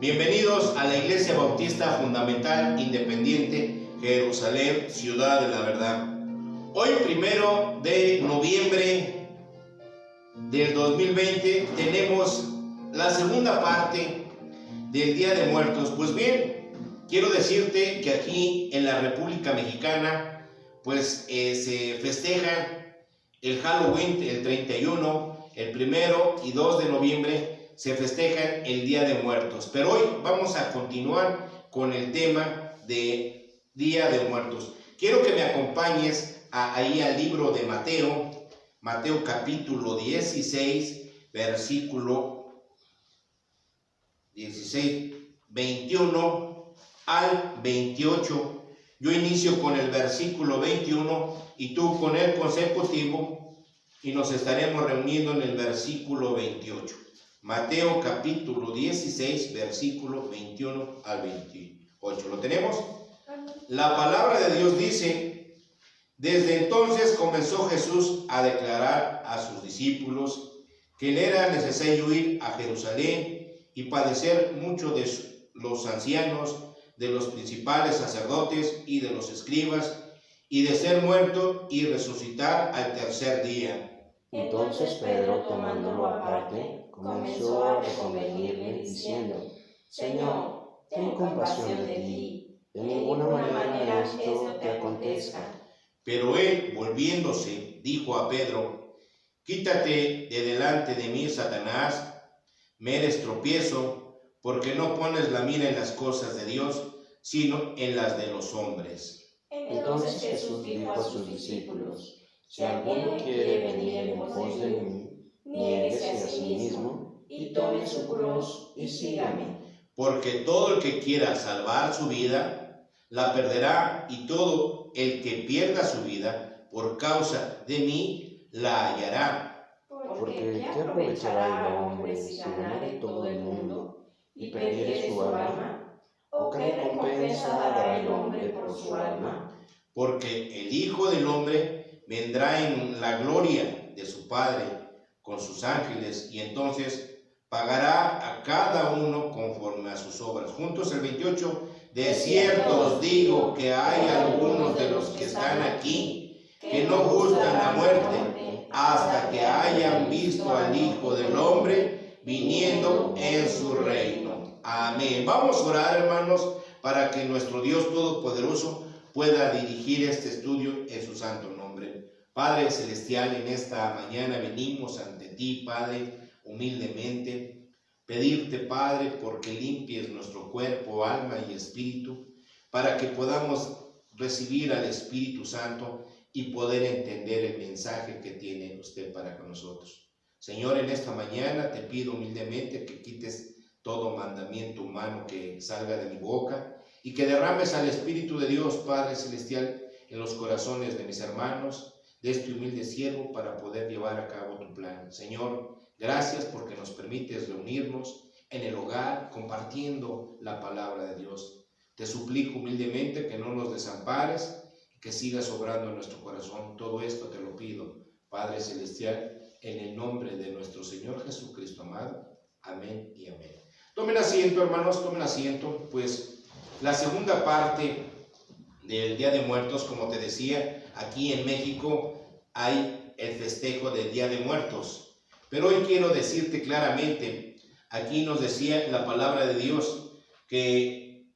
Bienvenidos a la Iglesia Bautista Fundamental Independiente Jerusalén, Ciudad de la Verdad. Hoy, 1 de noviembre del 2020, tenemos la segunda parte del Día de Muertos. Pues bien, quiero decirte que aquí en la República Mexicana, se festeja el Halloween el 31, el 1 y 2 de noviembre se festejan el Día de Muertos. Pero hoy vamos a continuar con el tema de Día de Muertos. Quiero que me acompañes ahí al libro de Mateo capítulo 16, versículo 21 al 28. Yo inicio con el versículo 21 y tú con el consecutivo, y nos estaremos reuniendo en el versículo 28. Mateo capítulo 16, versículo 21 al 28. ¿Lo tenemos? La palabra de Dios dice: desde entonces comenzó Jesús a declarar a sus discípulos que le era necesario ir a Jerusalén y padecer mucho de los ancianos, de los principales sacerdotes y de los escribas, y de ser muerto y resucitar al tercer día. Entonces Pedro, tomándolo aparte, comenzó a reconvenirle diciendo: Señor, ten compasión de ti, de ninguna manera esto te acontezca. Pero él, volviéndose, dijo a Pedro: quítate de delante de mí, Satanás, me eres tropiezo, porque no pones la mira en las cosas de Dios, sino en las de los hombres. Entonces Jesús dijo a sus discípulos: si alguno quiere venir en pos de mí, niéguese a sí mismo y tome su cruz y sígame. Porque todo el que quiera salvar su vida, la perderá, y todo el que pierda su vida por causa de mí, la hallará. Porque ¿qué aprovechará el hombre si ganare todo el mundo y perdiere su alma? ¿O qué recompensa dará el hombre por su alma? Porque el Hijo del Hombre vendrá en la gloria de su Padre con sus ángeles, y entonces pagará a cada uno conforme a sus obras. Juntos el 28. De cierto os digo que hay algunos de los que están aquí que no gustan la muerte hasta que hayan visto al Hijo del Hombre viniendo en su reino. Amén. Vamos a orar, hermanos, para que nuestro Dios Todopoderoso pueda dirigir este estudio en su santo nombre. Padre Celestial, en esta mañana venimos ante ti, Padre, humildemente, pedirte, Padre, porque limpies nuestro cuerpo, alma y espíritu, para que podamos recibir al Espíritu Santo y poder entender el mensaje que tiene usted para con nosotros. Señor, en esta mañana te pido humildemente que quites todo mandamiento humano que salga de mi boca y que derrames al Espíritu de Dios, Padre Celestial, en los corazones de mis hermanos, de este humilde siervo, para poder llevar a cabo tu plan. Señor, gracias porque nos permites reunirnos en el hogar compartiendo la palabra de Dios. Te suplico humildemente que no nos desampares, que sigas obrando en nuestro corazón. Todo esto te lo pido, Padre Celestial, en el nombre de nuestro Señor Jesucristo amado. Amén y amén. Tomen asiento, hermanos, tomen asiento. Pues la segunda parte del Día de Muertos, como te decía, aquí en México hay el festejo del Día de Muertos. Pero hoy quiero decirte claramente, aquí nos decía la palabra de Dios que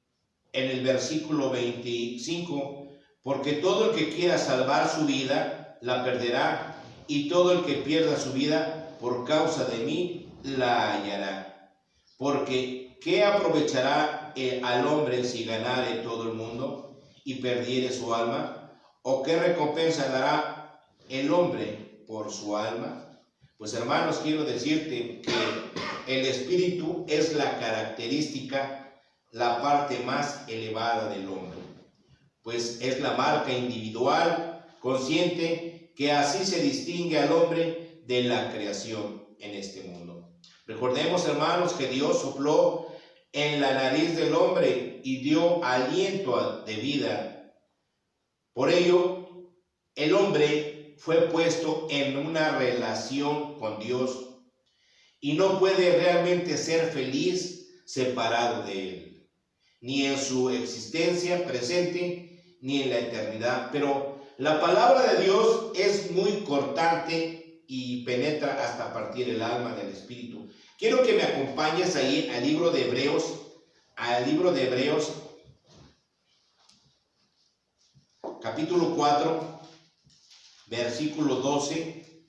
en el versículo 25, porque todo el que quiera salvar su vida, la perderá, y todo el que pierda su vida por causa de mí, la hallará. Porque ¿qué aprovechará al hombre si ganare todo el mundo y perdiere su alma? ¿O qué recompensa dará el hombre por su alma? Pues, hermanos, quiero decirte que el espíritu es la característica, la parte más elevada del hombre. Pues es la marca individual, consciente, que así se distingue al hombre de la creación en este mundo. Recordemos, hermanos, que Dios sopló en la nariz del hombre y dio aliento de vida. Por ello, el hombre fue puesto en una relación con Dios y no puede realmente ser feliz separado de Él, ni en su existencia presente, ni en la eternidad. Pero la palabra de Dios es muy cortante y penetra hasta partir el alma del espíritu. Quiero que me acompañes ahí al libro de Hebreos, capítulo 4, versículos 12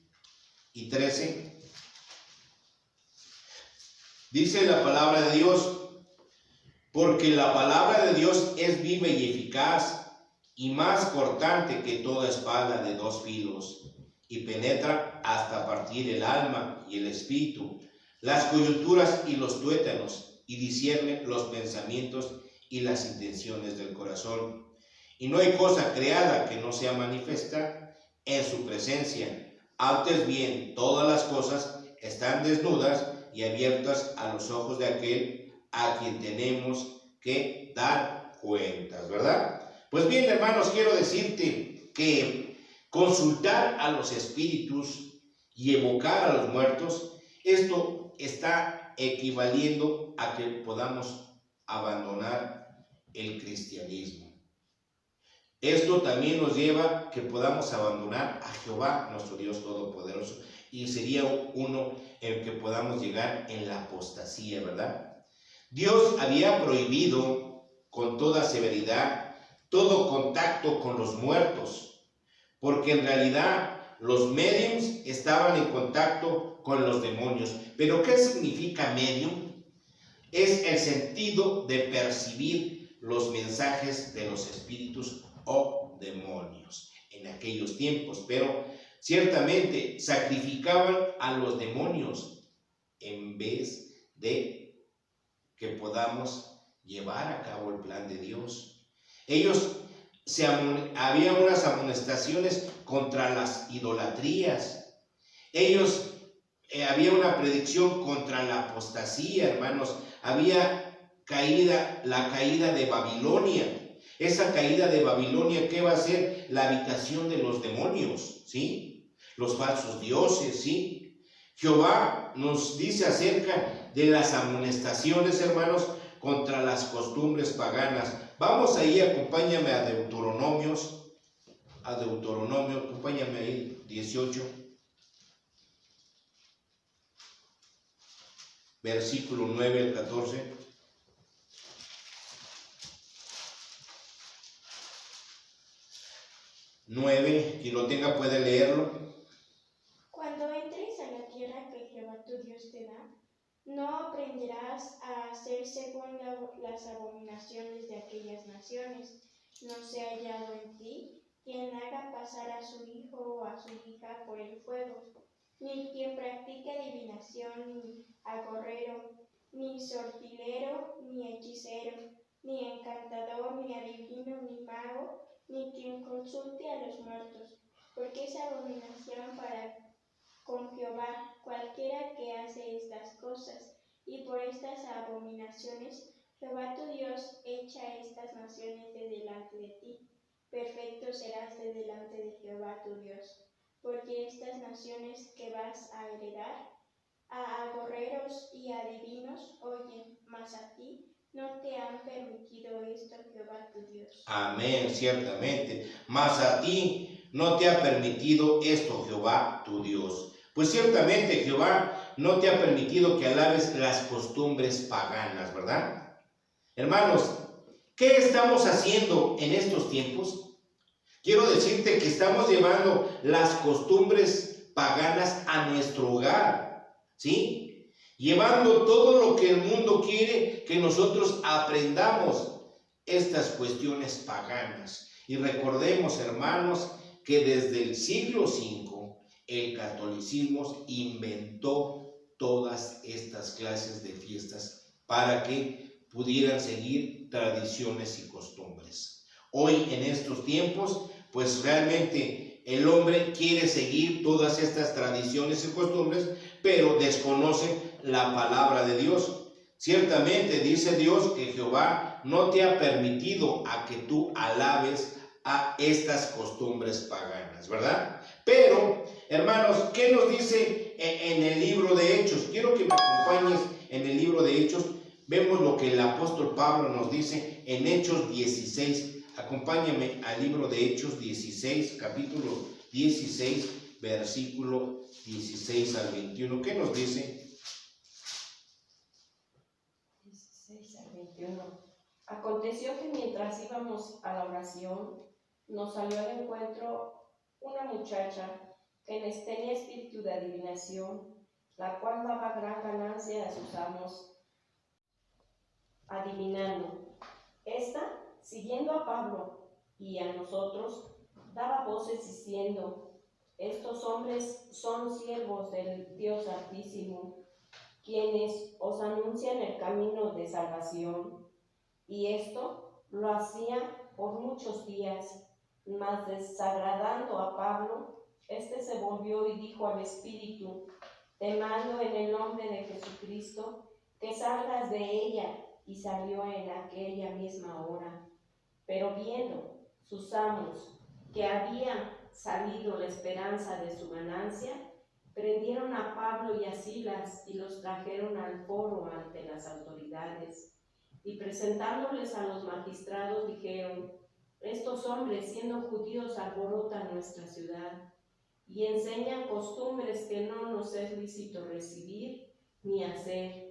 y 13. Dice la palabra de Dios: porque la palabra de Dios es viva y eficaz, y más cortante que toda espada de dos filos, y penetra hasta partir el alma y el espíritu, las coyunturas y los tuétanos, y discierne los pensamientos y las intenciones del corazón. Y no hay cosa creada que no sea manifiesta en su presencia. Antes bien, todas las cosas están desnudas y abiertas a los ojos de aquel a quien tenemos que dar cuentas, ¿verdad? Pues bien, hermanos, quiero decirte que consultar a los espíritus y evocar a los muertos, esto está equivaliendo a que podamos abandonar el cristianismo. Esto también nos lleva a que podamos abandonar a Jehová, nuestro Dios Todopoderoso, y sería uno en que podamos llegar en la apostasía, ¿verdad? Dios había prohibido con toda severidad todo contacto con los muertos, porque en realidad los mediums estaban en contacto con los demonios. ¿Pero qué significa medium? Es el sentido de percibir los mensajes de los espíritus o demonios en aquellos tiempos, pero ciertamente sacrificaban a los demonios en vez de que podamos llevar a cabo el plan de Dios. Había unas amonestaciones contra las idolatrías. Había una predicción contra la apostasía, hermanos. Había la caída de Babilonia. Esa caída de Babilonia, ¿qué va a ser? La habitación de los demonios, ¿sí? Los falsos dioses, ¿sí? Jehová nos dice acerca de las amonestaciones, hermanos, contra las costumbres paganas. Vamos ahí, acompáñame a Deuteronomio, acompáñame ahí, 18, versículo 9 al 14. Quien lo tenga puede leerlo. Cuando entres a la tierra que Jehová tu Dios te da, no aprenderás a hacer según las abominaciones de aquellas naciones. No se ha hallado en ti quien haga pasar a su hijo o a su hija por el fuego, ni quien practique adivinación, ni agorrero, ni sortilero, ni hechicero, ni encantador, ni adivino, ni mago, ni quien consulte a los muertos, porque es abominación para con Jehová cualquiera que hace estas cosas, y por estas abominaciones Jehová tu Dios echa estas naciones de delante de ti. Perfecto serás de delante de Jehová tu Dios, porque estas naciones que vas a heredar, a agorreros y a adivinos oyen, mas a ti no te han permitido esto Jehová tu Dios. Amén, ciertamente. Mas a ti no te ha permitido esto Jehová tu Dios. Pues ciertamente Jehová no te ha permitido que alabes las costumbres paganas, ¿verdad? Hermanos, ¿qué estamos haciendo en estos tiempos? Quiero decirte que estamos llevando las costumbres paganas a nuestro hogar, ¿sí? Llevando todo lo que el mundo quiere que nosotros aprendamos, estas cuestiones paganas. Y recordemos, hermanos, que desde el siglo V el catolicismo inventó todas estas clases de fiestas para que pudieran seguir tradiciones y costumbres. Hoy en estos tiempos, pues realmente el hombre quiere seguir todas estas tradiciones y costumbres, pero desconoce la palabra de Dios. Ciertamente dice Dios que Jehová no te ha permitido a que tú alabes a estas costumbres paganas, ¿verdad? Pero, hermanos, ¿qué nos dice en el libro de Hechos? Quiero que me acompañes en el libro de Hechos, vemos lo que el apóstol Pablo nos dice en Hechos 16. Acompáñame al libro de Hechos 16, capítulo 16, versículo 16 al 21. ¿Qué nos dice? 16 al 21. Aconteció que mientras íbamos a la oración, nos salió al encuentro una muchacha que tenía espíritu de adivinación, la cual daba gran ganancia a sus amos adivinando. Esta, siguiendo a Pablo y a nosotros, daba voces diciendo: estos hombres son siervos del Dios Altísimo, quienes os anuncian el camino de salvación. Y esto lo hacía por muchos días, mas desagradando a Pablo, este se volvió y dijo al espíritu: te mando en el nombre de Jesucristo que salgas de ella. Y salió en aquella misma hora. Pero viendo sus amos que había salido la esperanza de su ganancia, prendieron a Pablo y a Silas y los trajeron al foro ante las autoridades. Y presentándoles a los magistrados dijeron: estos hombres, siendo judíos, alborotan nuestra ciudad y enseñan costumbres que no nos es lícito recibir ni hacer,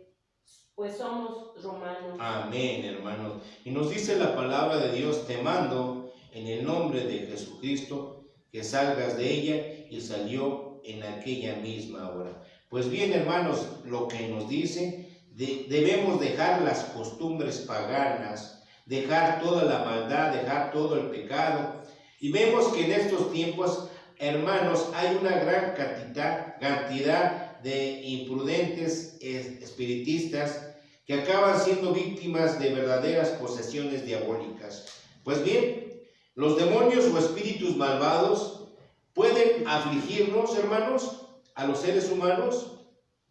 pues somos romanos. Amén, hermanos. Y nos dice la palabra de Dios: te mando en el nombre de Jesucristo que salgas de ella, y salió en aquella misma hora. Pues bien, hermanos, lo que nos dice, debemos dejar las costumbres paganas, dejar toda la maldad, dejar todo el pecado. Y vemos que en estos tiempos, hermanos, hay una gran cantidad de imprudentes espiritistas que acaban siendo víctimas de verdaderas posesiones diabólicas. Pues bien, los demonios o espíritus malvados pueden afligirnos, hermanos, a los seres humanos.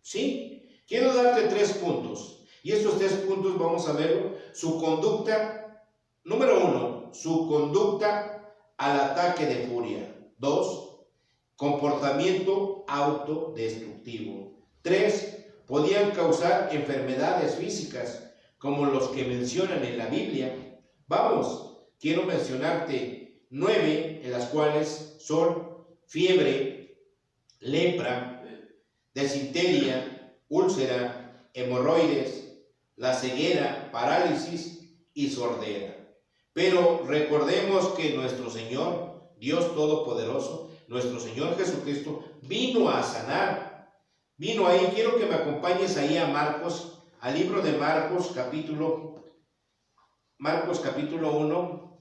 Sí, quiero darte 3 puntos, y estos 3 puntos vamos a verlo. Su conducta, número 1, su conducta al ataque de furia. 2, comportamiento autodestructivo. 3, podían causar enfermedades físicas, como los que mencionan en la Biblia. Vamos, quiero mencionarte 9, en las cuales son fiebre, lepra, disentería, úlcera, hemorroides, la ceguera, parálisis y sordera. Pero recordemos que nuestro Señor, Dios Todopoderoso, nuestro Señor Jesucristo, vino a sanar. Vino ahí. Quiero que me acompañes ahí a Marcos, al libro de Marcos capítulo 1,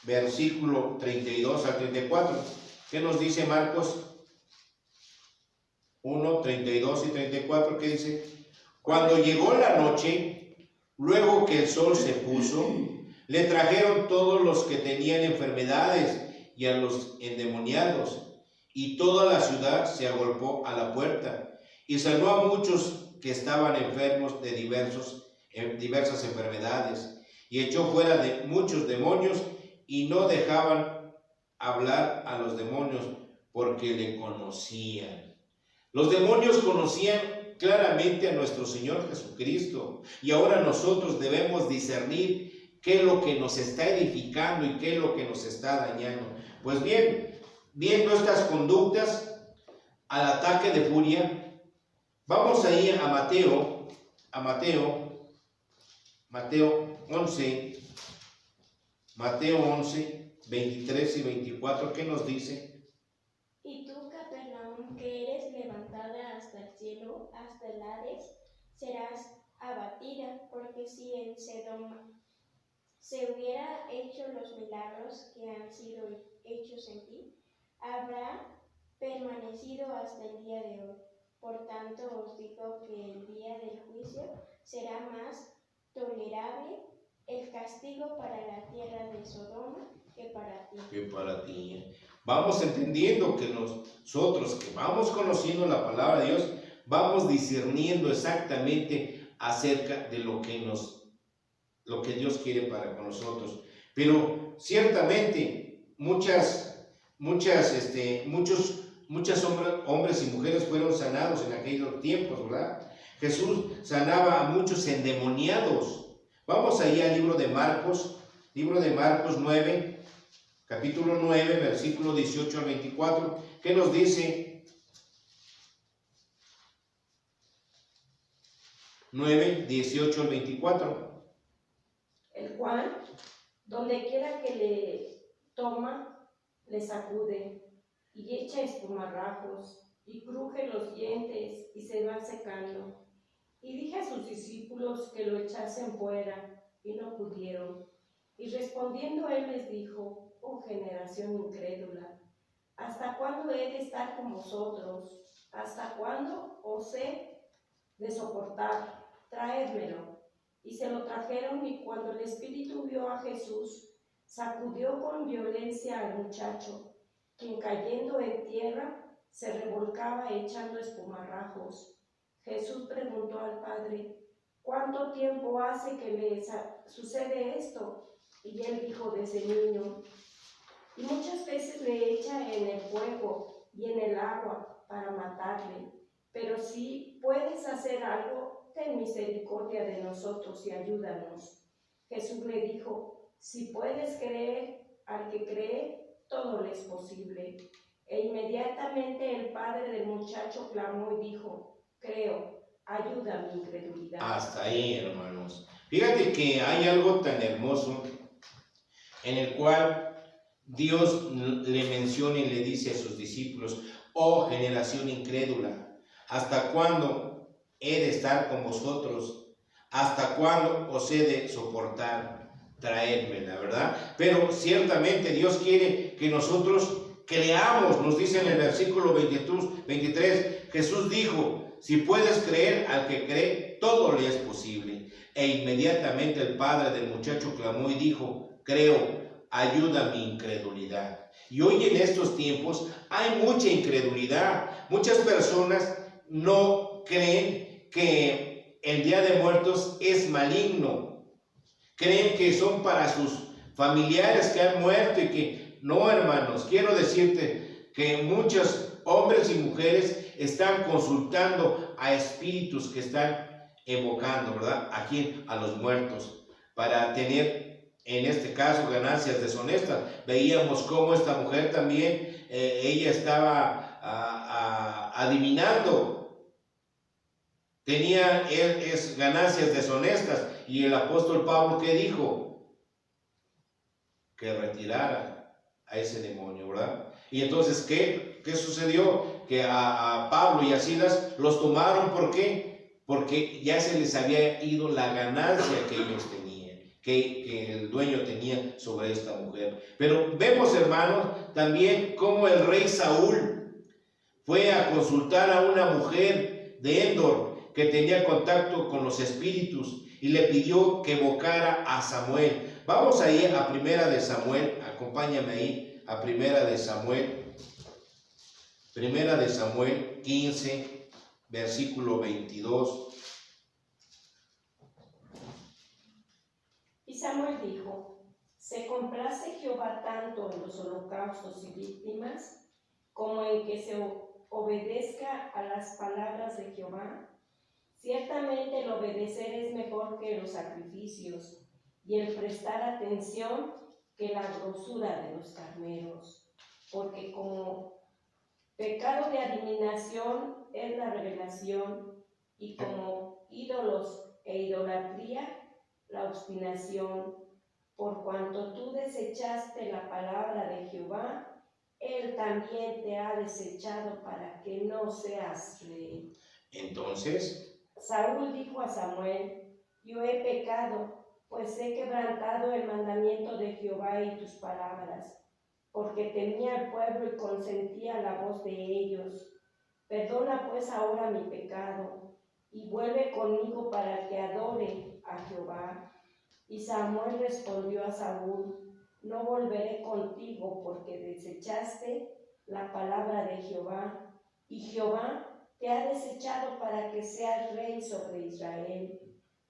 versículo 32 al 34. ¿Qué nos dice Marcos 1, 32 y 34? ¿Qué dice? Cuando llegó la noche, luego que el sol se puso, le trajeron todos los que tenían enfermedades y a los endemoniados, y toda la ciudad se agolpó a la puerta, y sanó a muchos que estaban enfermos de diversas enfermedades, y echó fuera de muchos demonios, y no dejaban hablar a los demonios, porque le conocían. Los demonios conocían claramente a nuestro Señor Jesucristo, y ahora nosotros debemos discernir qué es lo que nos está edificando y qué es lo que nos está dañando. Pues bien, viendo estas conductas al ataque de furia, vamos a ir a Mateo 11, 23 y 24. ¿Qué nos dice? Y tú, Capernaum, que eres levantada hasta el cielo, hasta el Hades, serás abatida, porque si en Sodoma se hubiera hecho los milagros que han sido hechos en ti, habrá permanecido hasta el día de hoy. Por tanto os digo que el día del juicio será más tolerable el castigo para la tierra de Sodoma que para ti. Vamos entendiendo que nosotros que vamos conociendo la palabra de Dios, vamos discerniendo exactamente acerca de lo que Dios quiere para con nosotros. Pero ciertamente muchos hombres y mujeres fueron sanados en aquellos tiempos, ¿verdad? Jesús sanaba a muchos endemoniados. Vamos ahí al libro de Marcos 9, capítulo 9, versículo 18 al 24. ¿Qué nos dice? 9, 18 al 24. El cual, donde quiera que le toma, le sacude y echa espumarrajos y cruje los dientes y se va secando. Y dije a sus discípulos que lo echasen fuera, y no pudieron. Y respondiendo él les dijo: oh generación incrédula, ¿hasta cuándo he de estar con vosotros? ¿Hasta cuándo os he de soportar? Traédmelo. Y se lo trajeron, y cuando el espíritu vio a Jesús, sacudió con violencia al muchacho, quien cayendo en tierra se revolcaba echando espumarrajos. Jesús preguntó al padre: ¿cuánto tiempo hace que le sucede esto? Y él dijo: desde niño. Y muchas veces le echa en el fuego y en el agua para matarle. Pero si puedes hacer algo, ten misericordia de nosotros y ayúdanos. Jesús le dijo: si puedes creer, al que cree, todo le es posible. E inmediatamente el padre del muchacho clamó y dijo: creo, ayuda mi incredulidad. Hasta ahí, hermanos. Fíjate que hay algo tan hermoso en el cual Dios le menciona y le dice a sus discípulos: oh generación incrédula, ¿hasta cuándo he de estar con vosotros? ¿Hasta cuándo os he de soportar? Traédmela, ¿verdad? Pero ciertamente Dios quiere que nosotros creamos. Nos dice en el versículo 23, Jesús dijo: si puedes creer, al que cree, todo le es posible. E inmediatamente el padre del muchacho clamó y dijo: creo, ayuda mi incredulidad. Y hoy en estos tiempos hay mucha incredulidad. Muchas personas no creen que el Día de Muertos es maligno. Creen que son para sus familiares que han muerto y que no, hermanos. Quiero decirte que muchos hombres y mujeres están consultando a espíritus que están evocando, ¿verdad? Aquí a los muertos para tener, en este caso, ganancias deshonestas. Veíamos cómo esta mujer también, ella estaba adivinando. Tenía ganancias deshonestas. Y el apóstol Pablo, ¿qué dijo? Que retirara a ese demonio, ¿verdad? Y entonces, ¿qué sucedió? Que a Pablo y a Silas los tomaron. ¿Por qué? Porque ya se les había ido la ganancia que ellos tenían, que el dueño tenía sobre esta mujer. Pero vemos, hermanos, también cómo el rey Saúl fue a consultar a una mujer de Endor que tenía contacto con los espíritus y le pidió que evocara a Samuel. Vamos ahí a Primera de Samuel, acompáñame ahí a Primera de Samuel 15, versículo 22. Y Samuel dijo: ¿se complace Jehová tanto en los holocaustos y víctimas, como en que se obedezca a las palabras de Jehová? Ciertamente el obedecer es mejor que los sacrificios, y el prestar atención que la grosura de los carneros, porque como pecado de adivinación es la revelación, y como ídolos e idolatría la obstinación. Por cuanto tú desechaste la palabra de Jehová, él también te ha desechado para que no seas rey. Entonces Saúl dijo a Samuel: yo he pecado, pues he quebrantado el mandamiento de Jehová y tus palabras, porque temía al pueblo y consentía la voz de ellos. Perdona pues ahora mi pecado, y vuelve conmigo para que adore a Jehová. Y Samuel respondió a Saúl: no volveré contigo, porque desechaste la palabra de Jehová, y Jehová te ha desechado para que seas rey sobre Israel.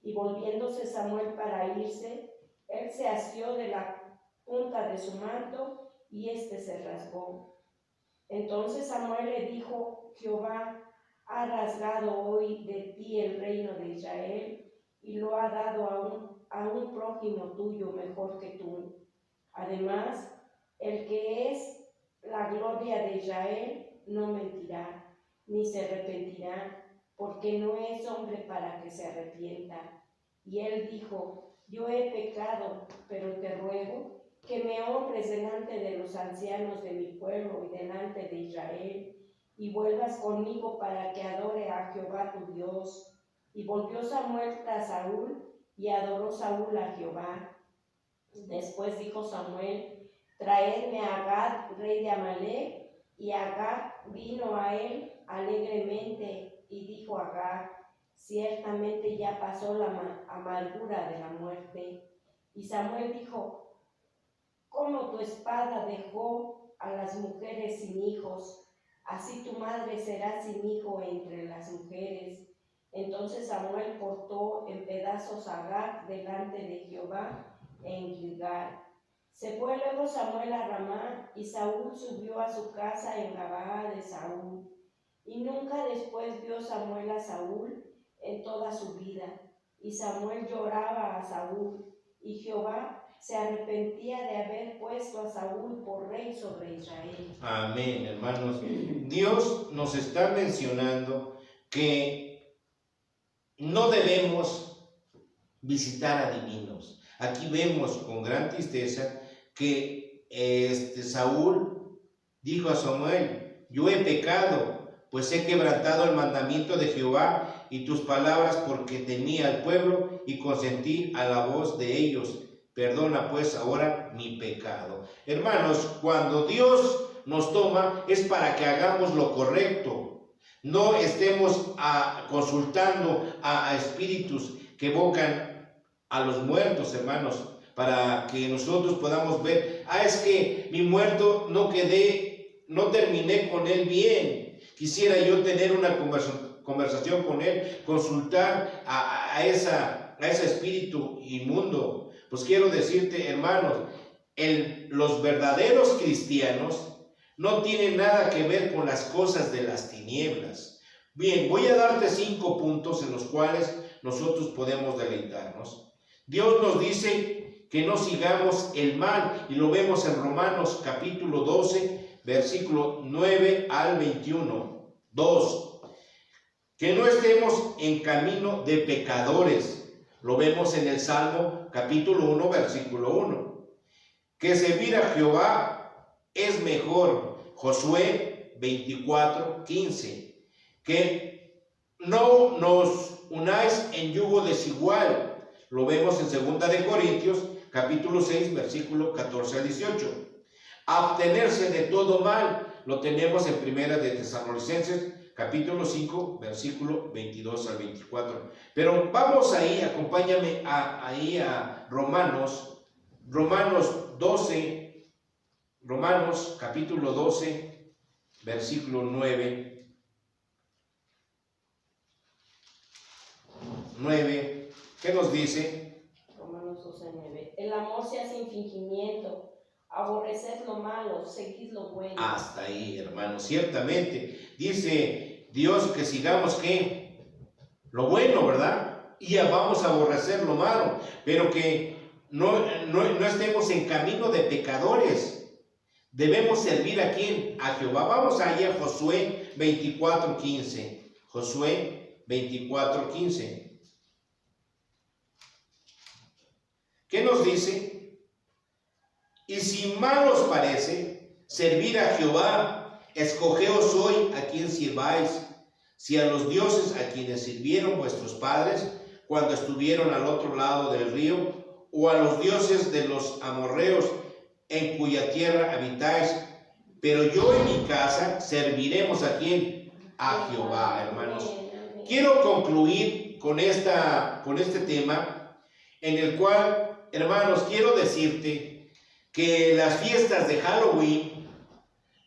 Y volviéndose Samuel para irse, él se asió de la punta de su manto, y éste se rasgó. Entonces Samuel le dijo: Jehová ha rasgado hoy de ti el reino de Israel y lo ha dado a un prójimo tuyo mejor que tú. Además, el que es la gloria de Israel no mentirá, ni se arrepentirá, porque no es hombre para que se arrepienta. Y él dijo: yo he pecado, pero te ruego que me honres delante de los ancianos de mi pueblo y delante de Israel, y vuelvas conmigo para que adore a Jehová tu Dios. Y volvió Samuel tras Saúl, y adoró Saúl a Jehová. Después dijo Samuel: traedme a Agag, rey de Amalec. Y Agag vino a él alegremente, y dijo Agag: ciertamente ya pasó la amargura de la muerte. Y Samuel dijo: como tu espada dejó a las mujeres sin hijos, así tu madre será sin hijo entre las mujeres. Entonces Samuel cortó en pedazos a Agag delante de Jehová en Gilgal. Se fue luego Samuel a Ramá, y Saúl subió a su casa en Gabaa de Saúl. Y nunca después vio Samuel a Saúl en toda su vida. Y Samuel lloraba a Saúl, y Jehová se arrepentía de haber puesto a Saúl por rey sobre Israel. Amén, hermanos. Dios nos está mencionando que no debemos visitar adivinos. Aquí vemos con gran tristeza que Saúl dijo a Samuel: yo he pecado, pues he quebrantado el mandamiento de Jehová y tus palabras, porque temía al pueblo y consentí a la voz de ellos. Perdona pues ahora mi pecado. Hermanos, cuando Dios nos toma es para que hagamos lo correcto. No estemos consultando a espíritus que evocan a los muertos, hermanos, para que nosotros podamos ver: es que mi muerto no terminé con él bien. Quisiera yo tener una conversación con él, consultar a ese espíritu inmundo. Pues quiero decirte, hermanos, los verdaderos cristianos no tienen nada que ver con las cosas de las tinieblas. Bien, voy a darte 5 puntos en los cuales nosotros podemos deleitarnos. Dios nos dice que no sigamos el mal, y lo vemos en Romanos capítulo 12, versículo 9 al 21. 2. Que no estemos en camino de pecadores. Lo vemos en el Salmo capítulo 1, versículo 1. Que servir a Jehová es mejor. Josué 24, 15. Que no nos unáis en yugo desigual. Lo vemos en 2 de Corintios capítulo 6, versículo 14 al 18. Abstenerse de todo mal. Lo tenemos en 1 de Tesalonicenses capítulo 5, versículo 22 al 24. Pero vamos ahí, acompáñame a Romanos 12, Romanos capítulo 12, versículo 9. 9, ¿qué nos dice? Romanos 12, 9. El amor sea sin fingimiento. Aborreced lo malo, seguid lo bueno. Hasta ahí, hermanos. Ciertamente dice Dios que sigamos ¿qué? Lo bueno, ¿verdad? Y vamos a aborrecer lo malo, pero que no estemos en camino de pecadores. Debemos servir ¿a quién? A Jehová. Vamos ahí a Josué 24, 15. Josué 24, 15. ¿Qué nos dice? Y si mal os parece servir a Jehová, escogeos hoy a quien sirváis, si a los dioses a quienes sirvieron vuestros padres cuando estuvieron al otro lado del río, o a los dioses de los amorreos en cuya tierra habitáis. Pero yo y mi casa serviremos ¿a quién? A Jehová, hermanos. Quiero concluir con este tema, en el cual, hermanos, quiero decirte que las fiestas de Halloween,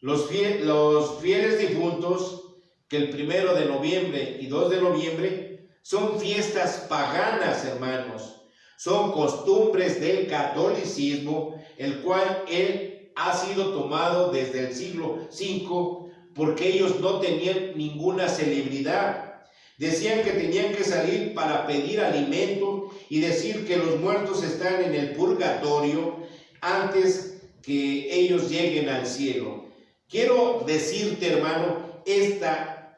los fieles difuntos, que el 1 de noviembre y 2 de noviembre son fiestas paganas, hermanos. Son costumbres del catolicismo, el cual ha sido tomado desde el siglo V porque ellos no tenían ninguna celebridad. Decían que tenían que salir para pedir alimento y decir que los muertos están en el purgatorio antes que ellos lleguen al cielo. Quiero decirte, hermano, esta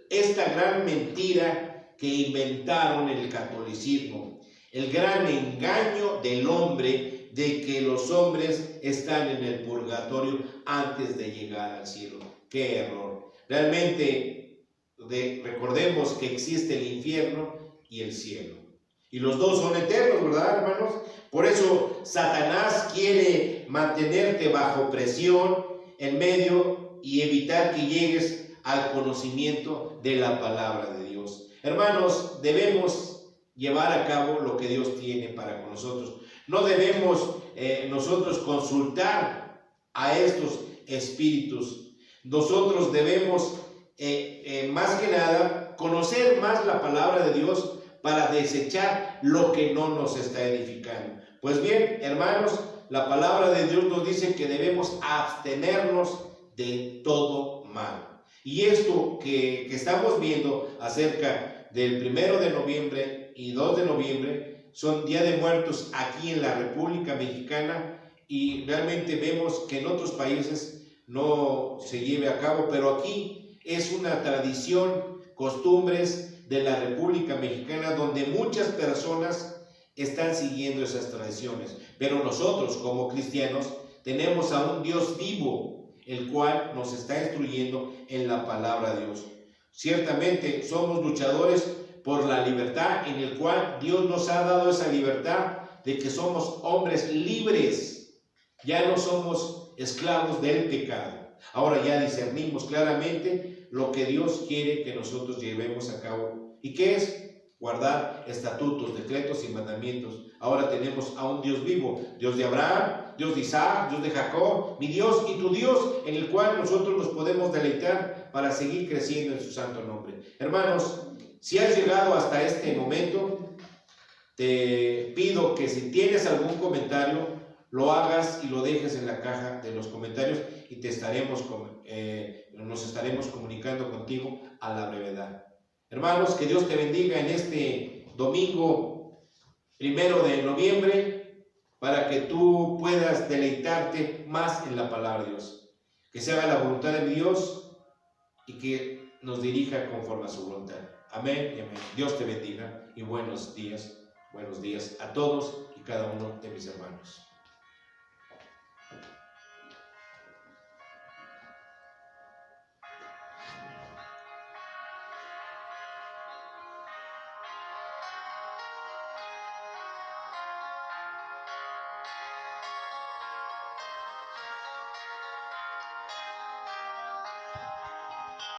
gran mentira que inventaron el catolicismo, el gran engaño del hombre de que los hombres están en el purgatorio antes de llegar al cielo. ¡Qué error! Realmente recordemos que existe el infierno y el cielo. Y los dos son eternos, ¿verdad, hermanos? Por eso Satanás quiere mantenerte bajo presión en medio y evitar que llegues al conocimiento de la palabra de Dios. Hermanos, debemos llevar a cabo lo que Dios tiene para con nosotros. No debemos nosotros consultar a estos espíritus. Nosotros debemos más que nada conocer más la palabra de Dios para desechar lo que no nos está edificando. Pues bien, hermanos, la palabra de Dios nos dice que debemos abstenernos de todo mal. Y esto que estamos viendo acerca del 1 de noviembre y 2 de noviembre son Día de Muertos aquí en la República Mexicana, y realmente vemos que en otros países no se lleve a cabo, pero aquí es una tradición, costumbres de la República Mexicana, donde muchas personas están siguiendo esas tradiciones. Pero nosotros, como cristianos, tenemos a un Dios vivo, el cual nos está instruyendo en la palabra de Dios. Ciertamente somos luchadores por la libertad, en el cual Dios nos ha dado esa libertad de que somos hombres libres. Ya no somos esclavos del pecado. Ahora ya discernimos claramente lo que Dios quiere que nosotros llevemos a cabo. ¿Y qué es? Guardar estatutos, decretos y mandamientos. Ahora tenemos a un Dios vivo, Dios de Abraham, Dios de Isaac, Dios de Jacob, mi Dios y tu Dios, en el cual nosotros nos podemos deleitar para seguir creciendo en su santo nombre. Hermanos, si has llegado hasta este momento, te pido que si tienes algún comentario, lo hagas y lo dejes en la caja de los comentarios y nos estaremos comunicando contigo a la brevedad. Hermanos, que Dios te bendiga en este domingo 1 de noviembre para que tú puedas deleitarte más en la palabra de Dios. Que se haga la voluntad de mi Dios y que nos dirija conforme a su voluntad. Amén y amén. Dios te bendiga y buenos días a todos y cada uno de mis hermanos.